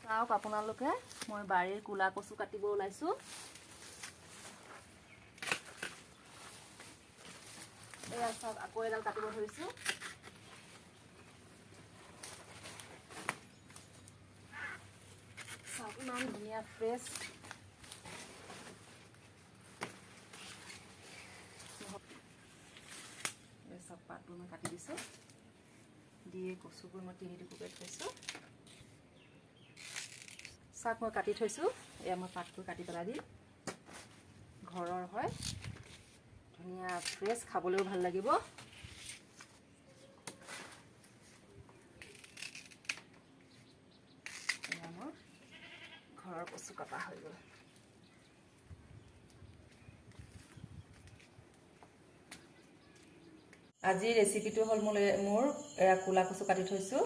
চাওক আপোনালোকে মই বাৰীৰ কুলা কচু কাটিব ওলাইছো। এয়া চাওক আকৌ এডাল কাটিব ধৰিছো। চাওক ইমান ধুনীয়া ফ্ৰেছ। চাওক পাতবোৰ মই কাটি দিছো। দিয়ে কচুবোৰ মই 3 টুকুৰা থৈছো। চাক মই কাটি থৈছো। এয়া মই পাতবোৰ কাটি পেলাই দিম। ঘৰৰ হয়, ধুনীয়া ফ্ৰেছ, খাবলৈও ভাল লাগিব। এয়া মোৰ ঘৰৰ কচু কটা হৈ গ'ল। আজি ৰেচিপিটো হ'ল মোৰ এয়া কুলা কচু কাটি থৈছো।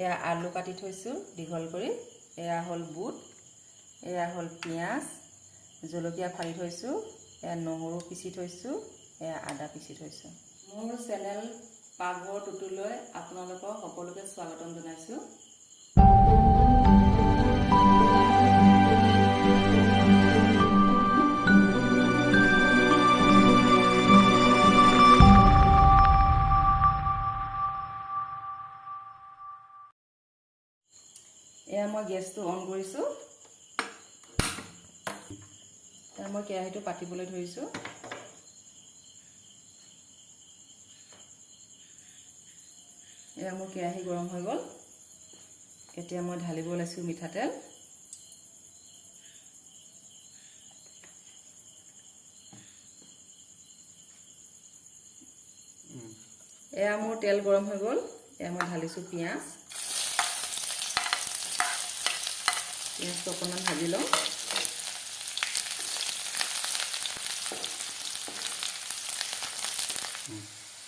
এয়া আলু কাটি থৈছো দীঘল কৰি। এয়া হ'ল বুট, এয়া হ'ল পিঁয়াজ, জলকীয়া ফালি থৈছো, এয়া নহৰু পিচি থৈছো, এয়া আদা পিচি থৈছো। মোৰ চেনেল পাকঘৰ টুটুলৈ আপোনালোকক সকলোকে স্বাগতম জনাইছো। এয়া মই গেছটো অন কৰিছো। এয়া মই কেৰাহীটো পাতিবলৈ ধৰিছো। এয়া মোৰ কেৰাহী গৰম হৈ গ'ল। এতিয়া মই ঢালিব ওলাইছো মিঠাতেল। এয়া মোৰ তেল গৰম হৈ গ'ল। এয়া মই ঢালিছো পিঁয়াজ। পিঁয়াজটো অকণমান ভাজি লওঁ।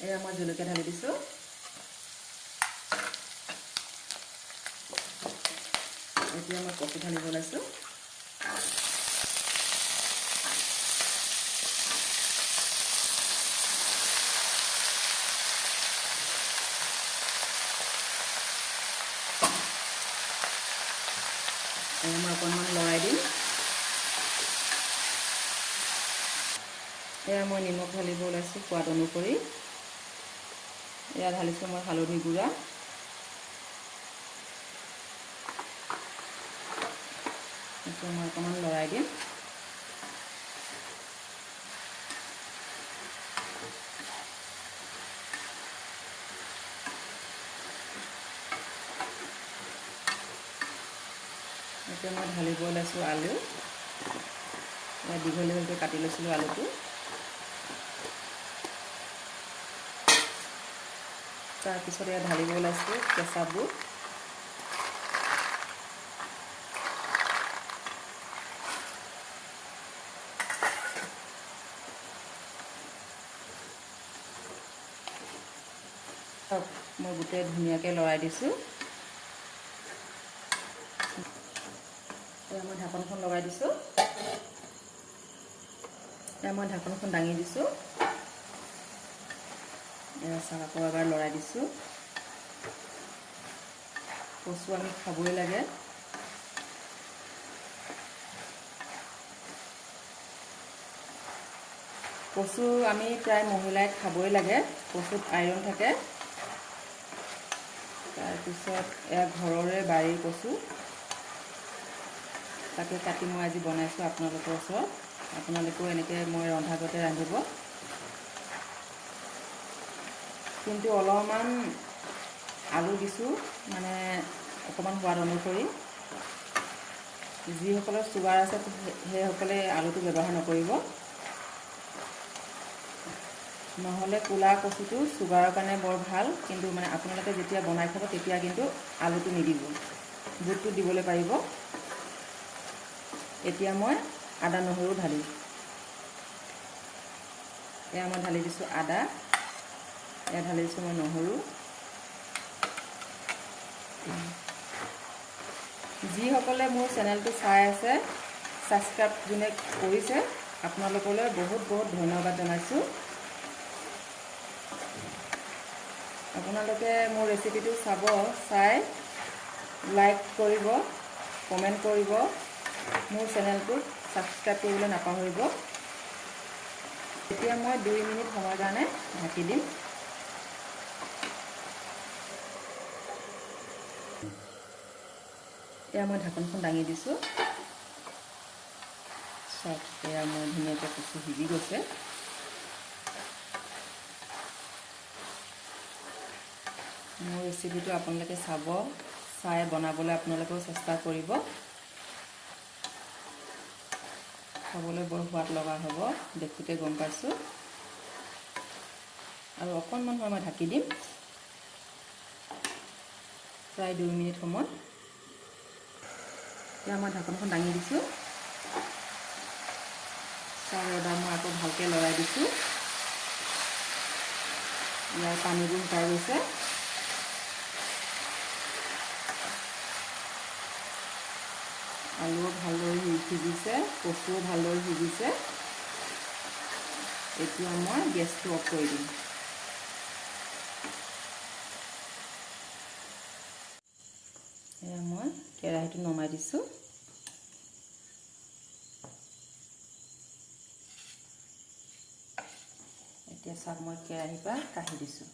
এয়া মই জলকীয়া ঢালি দিছো। এতিয়া মই কচু ঢালিব ওলাইছো। এয়া মই অকণমান লৰাই দিম। এয়া মই নিমখ ঢালিব ওলাইছো সোৱাদ অনুসৰি। এয়া ঢালিছো মই হালধি গুড়া। এতিয়া মই অকণমান লৰাই দিম। এতিয়া মই ঢালিব ওলাইছো আলু। এয়া দীঘল দীঘলকৈ কাটি লৈছিলোঁ আলুটো। তাৰপিছত এয়া ঢালিব ওলাইছো কেঁচা বুট। মই গোটেই ধুনীয়াকৈ লৰাই দিছোঁ। এয়া মই ঢাকনখন লগাই দিছোঁ। এয়া মই ঢাকনখন দাঙি দিছোঁ। এয়া চাওক আকৌ এবাৰ লৰাই দিছোঁ। কচু আমি খাবই লাগে। কচু আমি প্ৰায় মহিলাই খাবই লাগে। কচুত আইৰণ থাকে। তাৰপিছত এয়া ঘৰৰে বাৰীৰ কচু। তাকে কাটি মই আজি বনাইছোঁ আপোনালোকৰ ওচৰত। আপোনালোকেও এনেকৈ মই ৰন্ধাগতে ৰান্ধিব। কিন্তু অলপমান আলু দিছোঁ, মানে অকণমান সোৱাদ অনুসৰি। যিসকলৰ চুগাৰ আছে সেইসকলে আলুটো ব্যৱহাৰ নকৰিব। নহ'লে কুলা কচুটো চুগাৰৰ কাৰণে বৰ ভাল, কিন্তু মানে আপোনালোকে যেতিয়া বনাই খাব তেতিয়া কিন্তু আলুটো নিদিব, বুটটো দিবলৈ পাৰিব। এতিয়া মই আদা নহৰু ঢালিম। এয়া মই ঢালি দিছোঁ আদা। এয়া ঢালি দিছোঁ মই নহৰু। যিসকলে মোৰ চেনেলটো চাই আছে, ছাবস্ক্ৰাইব যোনে কৰিছে, আপোনালোকলৈ বহুত বহুত ধন্যবাদ জনাইছোঁ। আপোনালোকে মোৰ ৰেচিপিটো চাই লাইক কৰিব, কমেণ্ট কৰিব, মোৰ চেনেলটোক ছাবস্ক্ৰাইব কৰিবলৈ নাপাহৰিব। এতিয়া মই 2 মিনিট সময়ৰ কাৰণে ঢাকি দিম। এতিয়া মই ঢাকনখন দাঙি দিছোঁ। চাওক, এয়া মই ধুনীয়াকৈ কচু সিজি গৈছে। মোৰ ৰেচিপিটো আপোনালোকে চাই বনাবলৈ আপোনালোকেও চেষ্টা কৰিব। খাবলৈ বৰ সোৱাদ লগা হ'ব, দেখোঁতে গম পাইছোঁ। আৰু অকণমান সময় মই ঢাকি দিম, প্ৰায় 2 মিনিট সময়। এতিয়া মই ঢাকনখন দাঙি দিছোঁ। চাওক, এবাৰ মই আকৌ ভালকৈ লৰাই দিছোঁ। ইয়াৰ পানীবোৰ শুকাই গৈছে। আলুও ভালদৰে সিজিছে, কচুও ভালদৰে সিজিছে। এতিয়া মই গেছটো অফ কৰি দিম। এয়া মই কেৰাহীটো নমাই দিছোঁ। এতিয়া চাওক, মই কেৰাহীৰ পৰা কাঢ়ি দিছোঁ।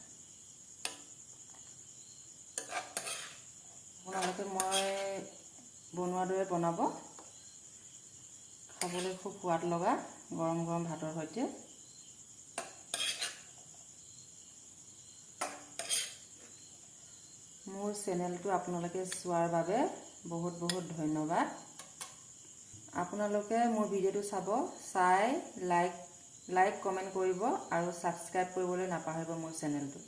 আপোনালোকে মই বনোৱাৰ দৰে বনাব, খাবলৈ খুব সোৱাদ লগা গৰম গৰম ভাতৰ সৈতে। মোৰ চেনেলটো আপোনালোকে চোৱাৰ বাবে বহুত বহুত ধন্যবাদ। আপোনালোকে মোৰ ভিডিঅ'টো চাই লাইক কমেণ্ট কৰিব আৰু ছাবস্ক্ৰাইব কৰিবলৈ নাপাহৰিব মোৰ চেনেলটো।